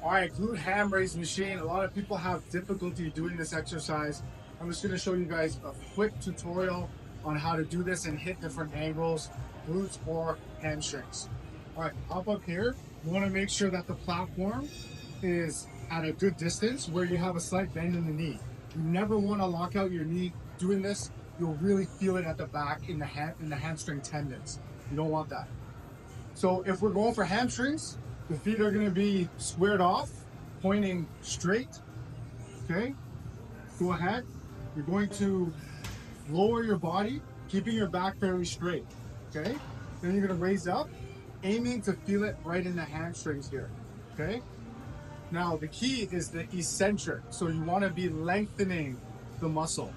All right, glute ham raise machine. A lot of people have difficulty doing this exercise. I'm just going to show you guys a quick tutorial on how to do this and hit different angles, glutes or hamstrings. All right, hop up here. You want to make sure that the platform is at a good distance where you have a slight bend in the knee. You never want to lock out your knee doing this. You'll really feel it at the back in the hamstring tendons. You don't want that. So if we're going for hamstrings, the feet are going to be squared off, pointing straight. Okay, go ahead. You're going to lower your body, keeping your back fairly straight. Okay, then you're going to raise up, aiming to feel it right in the hamstrings here. Okay, now the key is the eccentric. So you want to be lengthening the muscle,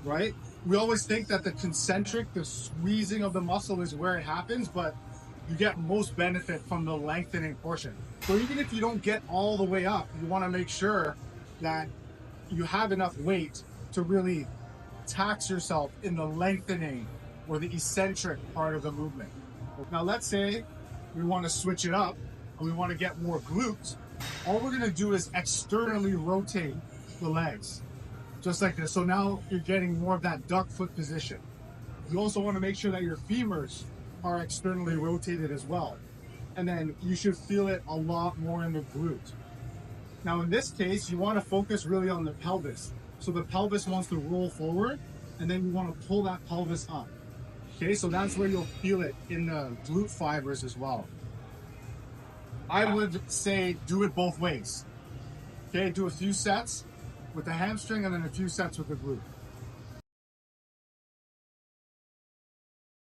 right? We always think that the concentric, the squeezing of the muscle is where it happens, but you get most benefit from the lengthening portion. So even if you don't get all the way up, you want to make sure that you have enough weight to really tax yourself in the lengthening or the eccentric part of the movement. Now let's say we want to switch it up and we want to get more glutes. All we're going to do is externally rotate the legs, just like this. So now you're getting more of that duck foot position. You also want to make sure that your femurs are externally rotated as well. And then you should feel it a lot more in the glute. Now in this case, you want to focus really on the pelvis. So the pelvis wants to roll forward and then you want to pull that pelvis up. Okay, so that's where you'll feel it in the glute fibers as well. I would say do it both ways. Okay, do a few sets with the hamstring and then a few sets with the glute.